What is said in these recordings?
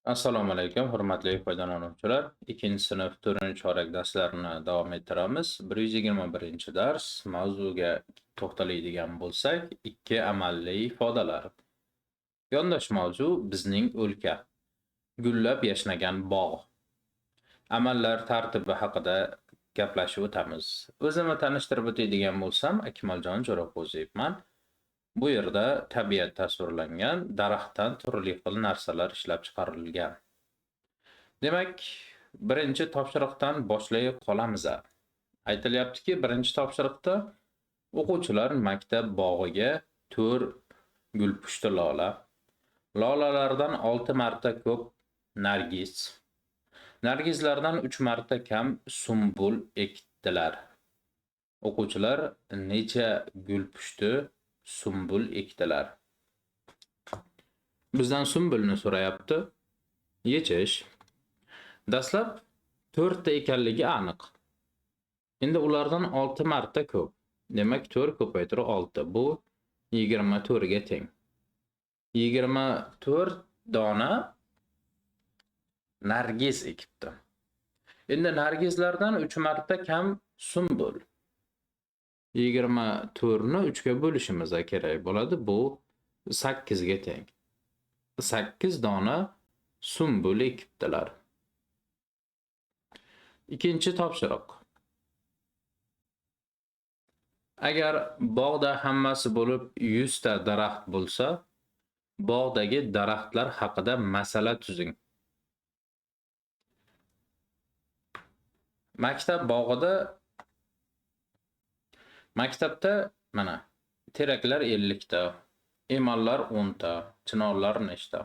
Assalomu alaykum, hurmatli foydalanuvchilar. 2-sinf 4-chorak darslarini davom ettiramiz. 121-dars mavzuga to'xtaladigan bo'lsak, ikki amalli ifodalar. Yondosh mavzu bizning o'lka, gullab yashnagan bog'. Amallar tartibi haqida gaplashib o'tamiz. O'zimni tanishtirib o'tadigan bo'lsam, Akmaljon Jo'raqo'ziyevman. Bu yerda tabiat tasvirlangan, daraxtdan turli xil narsalar ishlab chiqarilgan. Demak, birinchi topshiriqdan boshlay qolamiz. Aytilyaptiki, birinchi topshiriqda o'quvchilar maktab bog'iga 4 gulpushti lola, lolalardan 6 marta ko'p nargis, nargizlardan 3 marta kam sumbul ekdilar. O'quvchilar necha gulpushti sumbul ekdilar? Bizdan sumbulni so'rayapti. Yechish. Dastlab 4 ta ekanligi aniq. Endi ulardan 6 marta ko'p. Demak, 4 ko'paytirib 6. Bu 24 ga teng. 24 dona nargiz ekibdi. Endi nargizlardan 3 marta kam sumbul. 24 ni 3 ga bo'lishimiz kerak bo'ladi. Bu 8 ga teng. 8 dona sumbul ekibdilar. Ikkinchi topshiriq. Agar bog'da hammasi bo'lib 100 ta daraxt bo'lsa, bog'dagi daraxtlar haqida masala tuzing. Maktabda mana teraklar 50 ta, emallar 10 ta, chinorlar nechta?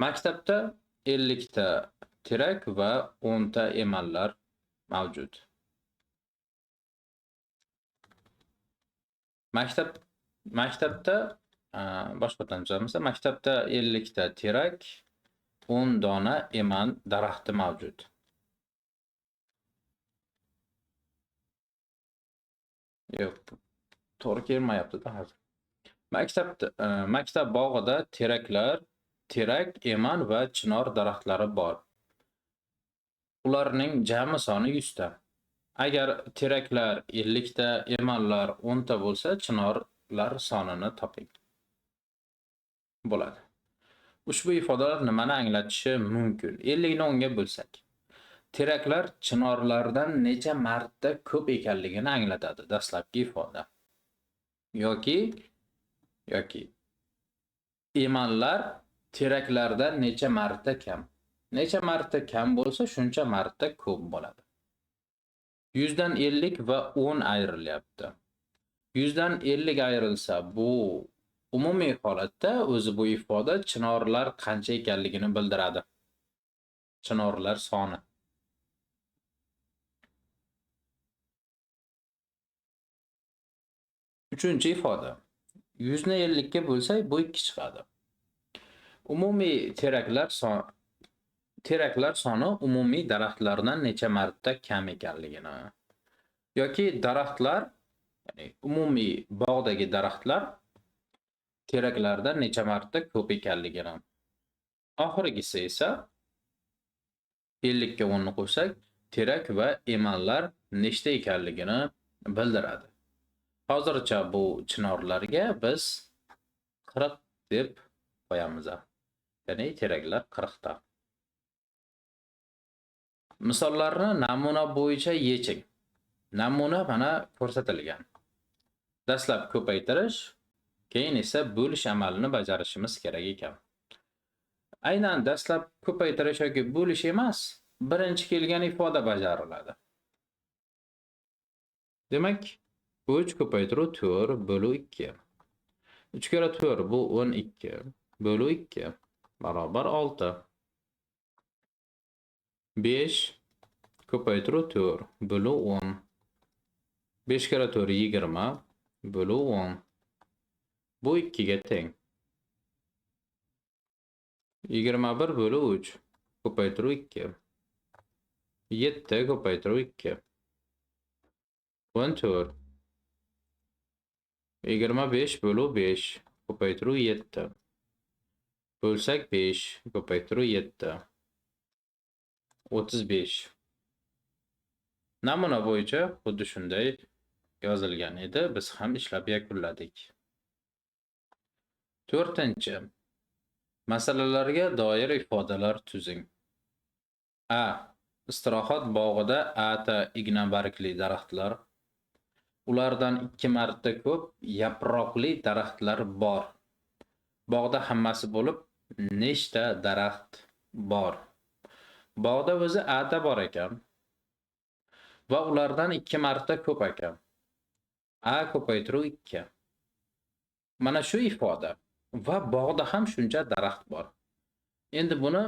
Maktabda 50 ta terak va 10 ta emallar mavjud. Maktabda boshqadan tushamiz. Maktabda 50 ta terak, 10 dona eman daraxti mavjud. Yo'q, to'g'ri kelmayapti-da hozir. Maktab bog'ida terak, eman va chinor daraxtlari bor. Ularning jami soni 100 ta. Agar teraklar 50 ta, emanlar 10 ta bo'lsa, chinorlar sonini toping. Bo'ladi. Ushbu ifodalar nimani anglatishi mumkin? 50 ni 10 ga bo'lsak, teraklar chinorlardan necha marta ko'p ekanligini anglatadi dastlabki ifoda. Yoki emanlar teraklardan necha marta kam. Necha marta kam bo'lsa, shuncha marta ko'p bo'ladi. 100 dan 50 va 10 ayrilyapti. 100 dan 50 ayrilsa, bu umumiy holatda o'zi bu ifoda chinorlar qancha ekanligini bildiradi. Chinorlar soni. Uchinchi ifoda. 100 ni 50 ga bo'lsak, bu 2 chiqadi. Umumiy teraklar soni umumiy daraxtlardan necha marta kam ekanligini yoki daraxtlar, ya'ni umumiy bog'dagi daraxtlar teraklardan necha marta ko'p ekanligini. Oxirgisi esa 50 ga 10 ni qo'shsak, terak va emanlar nechta ekanligini bildiradi. Hozircha bu chinorlarga biz 40 deb qo'yamiz. Ya'ni teraklar 40 ta. Misollarni namuna bo'yicha yeching. Namuna mana ko'rsatilgan. Dastlab ko'paytirish, keyin esa bo'lish amalini bajarishimiz kerak ekan. Aynan dastlab ko'paytirish yoki bo'lish emas, birinchi kelgan ifoda bajariladi. Demak, 3 ko'paytiruv 4 bo'lu 2. 3 kere 4 bu 12 bo'lu 2 barobar 6. 5 ko'paytiruv 4 bo'lu 10. 5 kere 4 20 bo'lu 10. Bu 2 ga teng. 21 bo'lu 3 ko'paytiruv 2. 7 ko'paytiruv 2. 14. 25 bo'lu 5 ko'paytiruv 7. Bölsak 5, ko'paytiruv 7. 35. Namuna bo'yicha xuddi shunday yozilgan edi. Biz ham ishlab yakunladik. 4. Masalalarga doir ifodalar tuzing. A. Istirohat bog'ida ata igna bargli daraxtlar. Ulardan 2 marta ko'p yaproqli daraxtlar bor. Bog'da hammasi bo'lib nechta daraxt bor? Bog'da o'zi ata bor ekan va ulardan 2 marta ko'p ekan. A ko'paytiruv 2. Mana shu ifoda va bog'da ham shuncha daraxt bor. Endi buni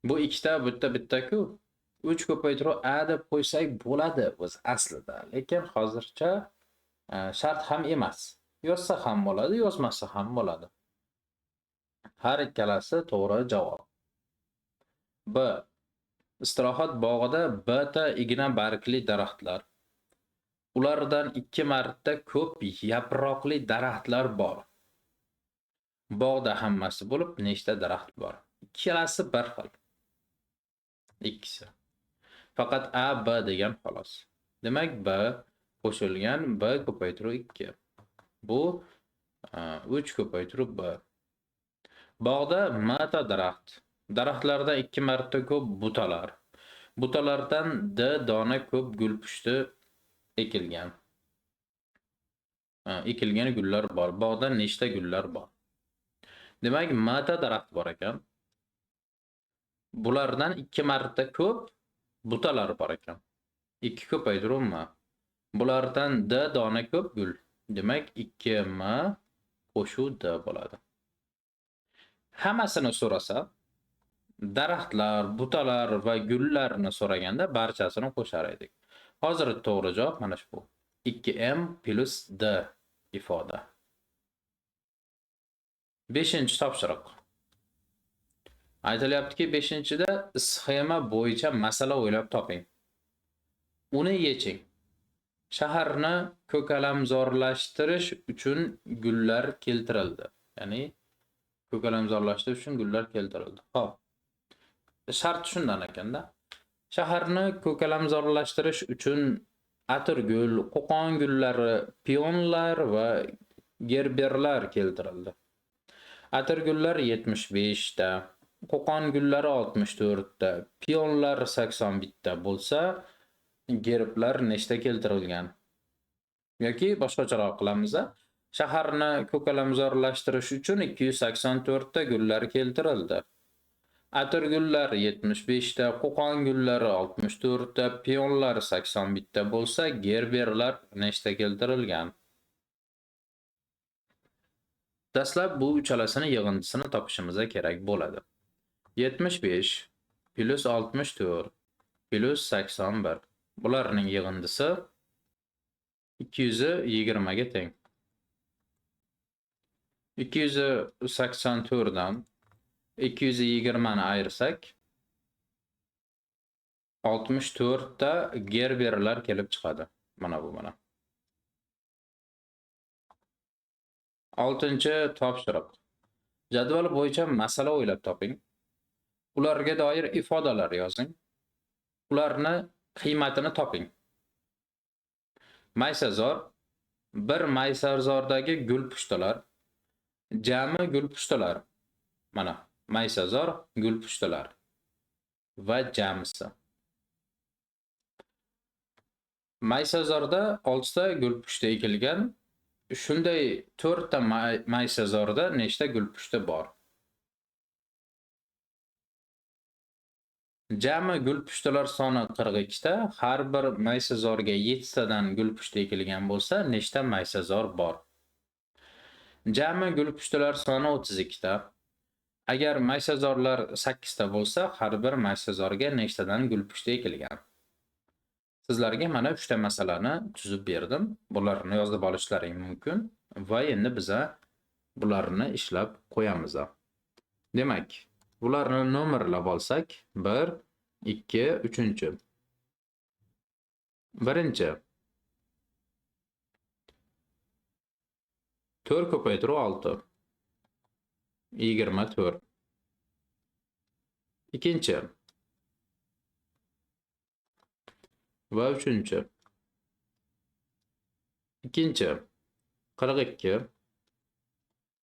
bu ikkita bitta-ku 3 ko'paytiruv a deb qo'ysak bo'ladi o'z aslida, lekin hozircha shart ham emas. Yozsa ham bo'ladi, yozmasa ham bo'ladi. Har ikkalasi to'g'ri javob. B. Istirohat bog'ida beta igna bargli daraxtlar. Ulardan 2 marta ko'p yaproqli daraxtlar bor. Bog'da hammasi bo'lib nechta daraxt bor? Ikkalasi bir xil. Ikkisi. Faqat A, B degan xolos. Demak, B qo'shilgan B ko'paytiruv 2. Bu 3 ko'paytiruv B. Bog'da mata daraxt. Daraxtlarda 2 marta ko'p butalar. Butalardan D dona ko'p gulpushti ekilgan. Ekilgan gullar bor. Bog'da nechta gullar bor? Demak, mata daraxt bor ekan. Bulardan 2 marta ko'p butalar bor ekan. 2 ko'paytiruv M. Bulardan D dona ko'p gul. Demak, 2M qo'shuv D bo'ladi. Hammasini so'rasa, daraxtlar, butalar va gullarni so'raganda barchasini qo'shar edik. Hozir to'g'ri javob mana shu. 2M plus D ifoda. 5-topshiriq. Aytilyaptiki 5-da sxema bo'yicha masala o'ylab toping. Uni yeching. Shaharni ko'kalamzorlashtirish uchun gullar keltirildi. Ya'ni ko'kalamzorlashtirish uchun gullar keltirildi. Xo'p. Shart shundan ekanda. Shaharni ko'kalamzorlashtirish uchun atirgul, qo'qon gullari, pionlar va gerberlar keltirildi. Atirgullar 75 ta, qo'qon gullari 64 ta, pionlar 81 ta bo'lsa, gerblar nechta keltirilgan? Yoki boshqacharoq qilamiz. Shaharni ko'kalamzorlashtirish uchun 284 ta gullar keltirildi. Atirgullar 75 ta, qo'qon gullari 64 ta, pionlar 81 ta bo'lsa, gerberlar nechta keltirilgan? Dastlab bu uchalasini yig'indisini topishimiz kerak bo'ladi. 75 plus 64 plus 81. Bularning yig'indisi 220 ga teng. 284 dan 220 ni ayirsak 64 ta gerberlar kelib chiqadi. Mana bu mana. 6-topshiriq. Jadval bo'yicha masala o'ylab toping. Ularga doir ifodalar yozing. Ularni qiymatini toping. Maysazor, bir maysazordagi gulpushtalar, jami gulpushtalar. Mana, maysazor gulpushtalar va jamisi. Maysazorda 6 ta gulpushta ekilgan. Shunday 4 ta maysazorda nechta gulpushta bor? Jami gulpushtalar soni 42 ta, har bir maysazorga 7 tadan gulpushta ekilgan bo'lsa, nechta maysazor bor? Jami gulpushtalar soni 32 ta. Agar maysazorlar 8 ta bo'lsa, har bir maysazorga nechtadan gulpushta ekilgan? Sizlarga mana 3 ta masalani tuzib berdim. Bularni yozib olishlaring mumkin va endi biz bularni ishlab qo'yamiz. Demak, bularni nomerlab olsak, 1, 2, 3. Birinchi 4 ko'paytiruv 6. 24. Ikkinchi va uchinchi. Ikkinchi 42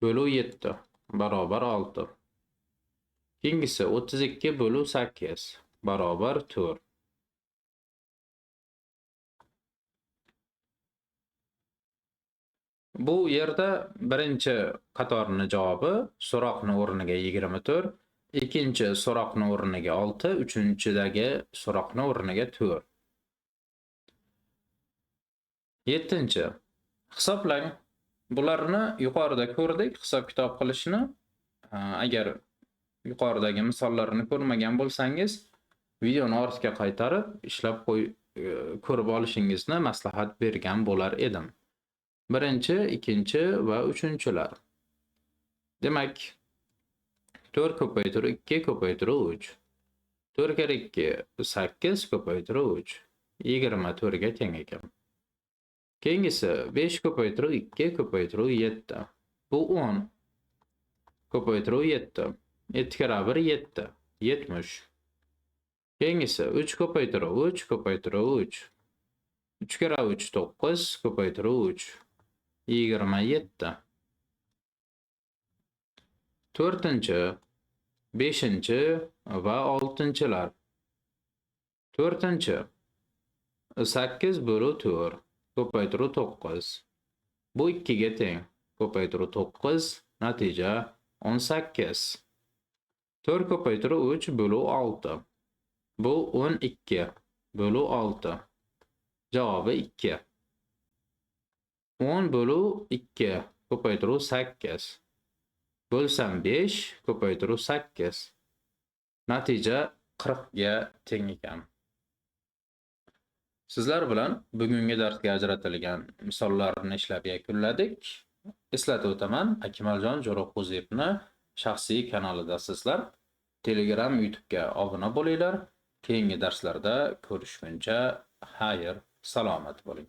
bölü 7 barobar 6. Keyingisi 32 bölü 8 barobar 4. Bu yerda birinchi qatorning javobi so'roqning o'rniga 24, ikkinchi so'roqning o'rniga 6, uchinchidagi so'roqning o'rniga 4. 7. Hisoblang. Bularni yuqorida ko'rdik, hisob-kitob qilishni. Agar yuqoridagi misollarni ko'rmagan bo'lsangiz, videoni ortga qaytarib, ishlab ko'rib olishingizni maslahat bergan bo'lar edim. Birinchi, ikkinchi va uchinchilar. Demak, 4 ko'paytirib 2 ko'paytirib 3. 4 kere 2 8 ko'paytirib 3. 24 ga teng ekan. Keyingisi 5 ko'paytirib 2 ko'paytirib 7. Bu 10. Ko'paytirib 7. 7 kere 1 7. 70. Keyingisi 3 ko'paytirib 3 ko'paytirib 3. 3 kere 3 9 ko'paytirib 3. 27. 4-chi, 5-chi va 6-chilar. 4-chi 8 bölü 4 ko'paytirib 9. Bu 2 ga teng. Ko'paytirib 9 natija 18. 4 ko'paytirib 3 bölü 6. Bu 12 bölü 6. Javobi 2. 10 bölü 2 ko'paytirib 8. Bölsam 5 ko'paytirib 8. Natija 40 ga teng ekan. Sizlar bilan bugungi darsga ajratilgan misollarni ishlab yakunladik. Eslatib o'taman, Akmaljon Jo'raqo'ziyevni shaxsiy kanalidasizlar. Telegram, YouTube'ga obuna bo'linglar. Keyingi darslarda ko'rishguncha xayr, salomat bo'ling.